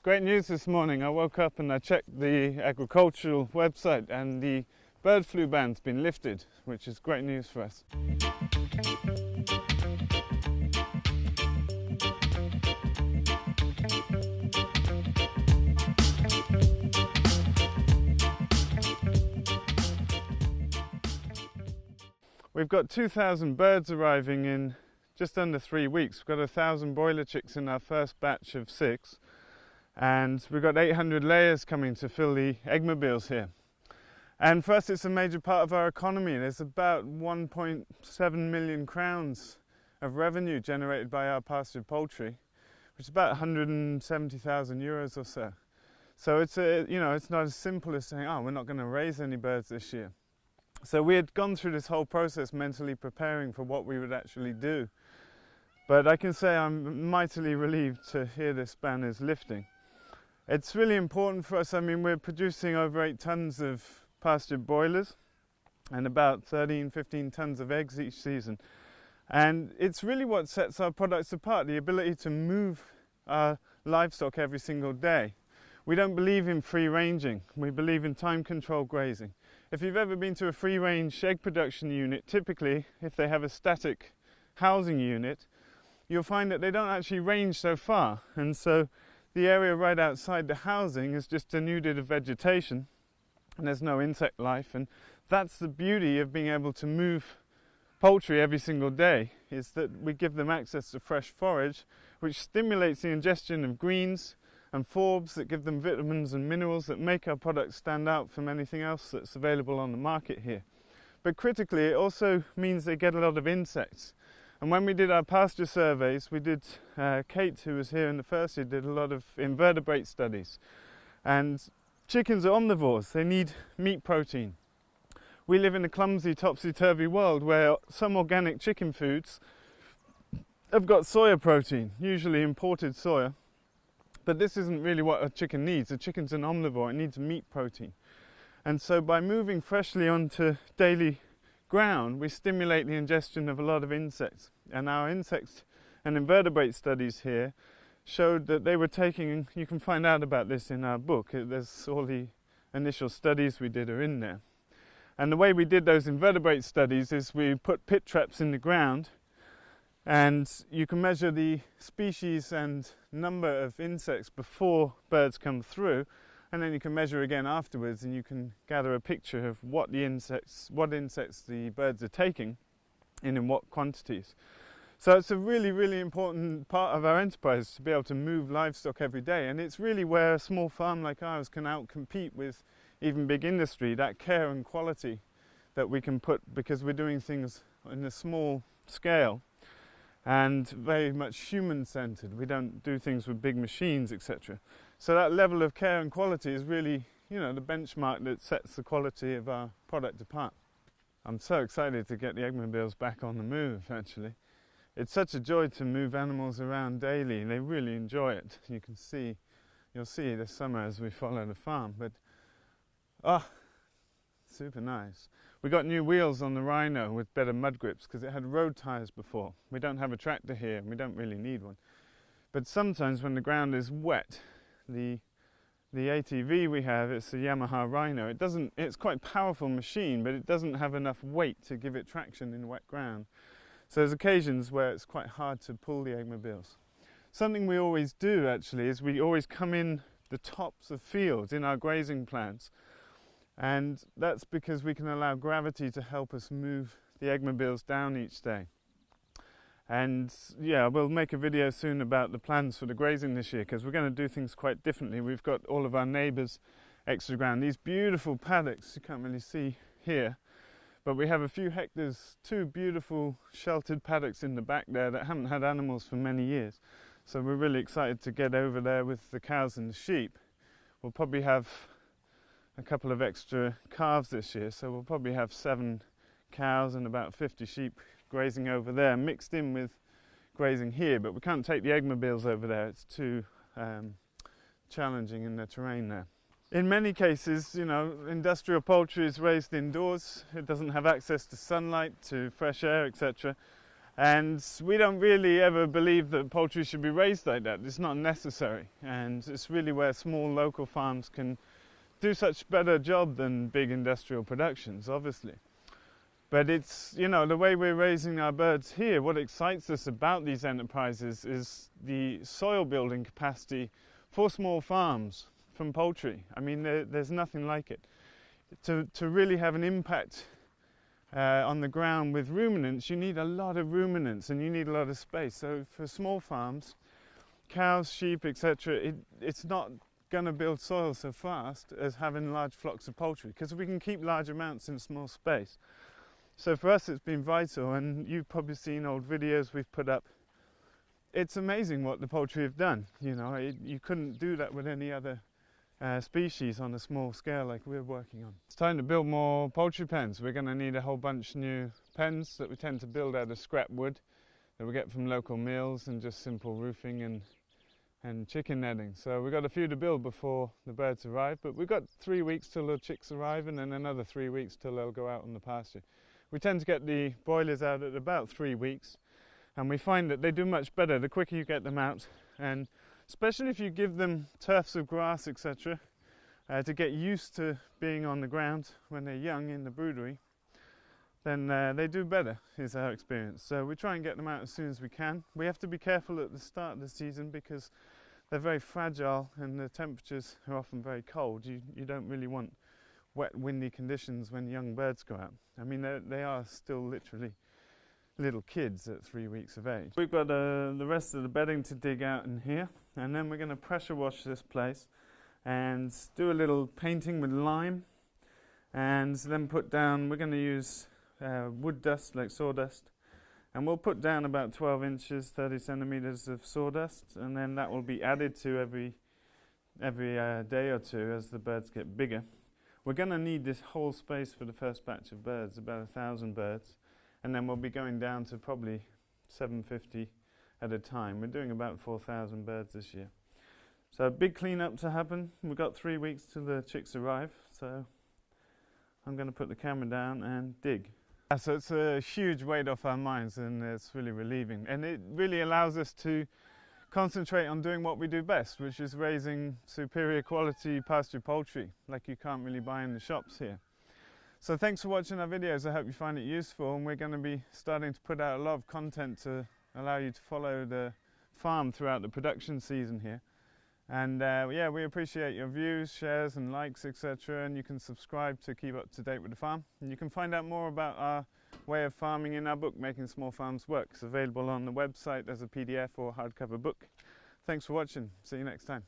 Great news this morning. I woke up and I checked the agricultural website and the bird flu ban's been lifted, which is great news for us. We've got 2,000 birds arriving in just under 3 weeks. We've got 1,000 broiler chicks in our first batch of 6. And we've got 800 layers coming to fill the eggmobiles here. And for us, it's a major part of our economy. There's about 1.7 million crowns of revenue generated by our pastured poultry, which is about 170,000 euros or so. So it's it's not as simple as saying, oh, we're not going to raise any birds this year. So we had gone through this whole process mentally preparing for what we would actually do. But I can say I'm mightily relieved to hear this ban is lifting. It's really important for us. I mean, we're producing over 8 tons of pastured broilers and about 15 tons of eggs each season. And it's really what sets our products apart, the ability to move our livestock every single day. We don't believe in free ranging. We believe in time control grazing. If you've ever been to a free range egg production unit, typically if they have a static housing unit, you'll find that they don't actually range so far. And so the area right outside the housing is just denuded of vegetation and there's no insect life, and that's the beauty of being able to move poultry every single day, is that we give them access to fresh forage which stimulates the ingestion of greens and forbs that give them vitamins and minerals that make our products stand out from anything else that's available on the market here. But critically, it also means they get a lot of insects. And when we did our pasture surveys, we did, Kate, who was here in the first year, did a lot of invertebrate studies. And chickens are omnivores, they need meat protein. We live in a clumsy, topsy-turvy world where some organic chicken foods have got soya protein, usually imported soya. But this isn't really what a chicken needs. A chicken's an omnivore, it needs meat protein. And so by moving freshly onto daily ground, we stimulate the ingestion of a lot of insects. And our insects and invertebrate studies here showed that they were taking, you can find out about this in our book, there's all the initial studies we did are in there. And the way we did those invertebrate studies is we put pit traps in the ground, and you can measure the species and number of insects before birds come through, and then you can measure again afterwards, and you can gather a picture of what insects the birds are taking and in what quantities. So it's a really, really important part of our enterprise to be able to move livestock every day, and it's really where a small farm like ours can outcompete with even big industry, that care and quality that we can put, because we're doing things in a small scale and very much human-centered. We don't do things with big machines, etc. So that level of care and quality is really, the benchmark that sets the quality of our product apart. I'm so excited to get the eggmobiles back on the move, actually. It's such a joy to move animals around daily. They really enjoy it. You'll see this summer as we follow the farm, but super nice. We got new wheels on the Rhino with better mud grips because it had road tyres before. We don't have a tractor here and we don't really need one. But sometimes when the ground is wet, the ATV we have, it's a Yamaha Rhino. It's quite a powerful machine, but it doesn't have enough weight to give it traction in wet ground. So there's occasions where it's quite hard to pull the eggmobiles. Something we always do actually is we always come in the tops of fields in our grazing plants. And that's because we can allow gravity to help us move the eggmobiles down each day. And yeah, we'll make a video soon about the plans for the grazing this year, because we're going to do things quite differently. We've got all of our neighbours extra ground. These beautiful paddocks, you can't really see here, but we have a few hectares, 2 beautiful sheltered paddocks in the back there that haven't had animals for many years. So we're really excited to get over there with the cows and the sheep. We'll probably have a couple of extra calves this year, so we'll probably have 7 cows and about 50 sheep grazing over there, mixed in with grazing here, but we can't take the eggmobiles over there. It's too challenging in the terrain there. In many cases, industrial poultry is raised indoors. It doesn't have access to sunlight, to fresh air, etc. And we don't really ever believe that poultry should be raised like that. It's not necessary, and it's really where small local farms can do such better job than big industrial productions, obviously. But it's, you know, the way we're raising our birds here, what excites us about these enterprises is the soil building capacity for small farms from poultry. I mean, there's nothing like it. To really have an impact on the ground with ruminants, you need a lot of ruminants and you need a lot of space. So for small farms, cows, sheep, etc., it's not going to build soil so fast as having large flocks of poultry, because we can keep large amounts in small space. So for us it's been vital, and you've probably seen old videos we've put up. It's amazing what the poultry have done. You know, you couldn't do that with any other species on a small scale like we're working on. It's time to build more poultry pens. We're going to need a whole bunch of new pens that we tend to build out of scrap wood that we get from local mills, and just simple roofing and chicken netting. So we've got a few to build before the birds arrive, but we've got 3 weeks till the chicks arrive, and then another 3 weeks till they'll go out on the pasture. We tend to get the broilers out at about 3 weeks, and we find that they do much better the quicker you get them out, and especially if you give them tufts of grass, etc., to get used to being on the ground when they're young in the broodery, then they do better, is our experience. So we try and get them out as soon as we can. We have to be careful at the start of the season because they're very fragile and the temperatures are often very cold. You don't really want wet, windy conditions when young birds go out. I mean, they are still literally little kids at 3 weeks of age. We've got the rest of the bedding to dig out in here, and then we're going to pressure wash this place and do a little painting with lime, and then put down, we're going to use wood dust like sawdust, and we'll put down about 12 inches, 30 centimeters of sawdust, and then that will be added to every day or two as the birds get bigger. We're going to need this whole space for the first batch of birds, about 1,000 birds, and then we'll be going down to probably 750 at a time. We're doing about 4,000 birds this year. So a big clean-up to happen. We've got 3 weeks till the chicks arrive, so I'm going to put the camera down and dig. So it's a huge weight off our minds, and it's really relieving, and it really allows us to concentrate on doing what we do best, which is raising superior quality pasture poultry like you can't really buy in the shops here. So thanks for watching our videos. I hope you find it useful, and we're going to be starting to put out a lot of content to allow you to follow the farm throughout the production season here. And yeah, we appreciate your views, shares and likes, etc., and you can subscribe to keep up to date with the farm, and you can find out more about our way of farming in our book, Making Small Farms Work. It's available on the website as a PDF or hardcover book. Thanks for watching. See you next time.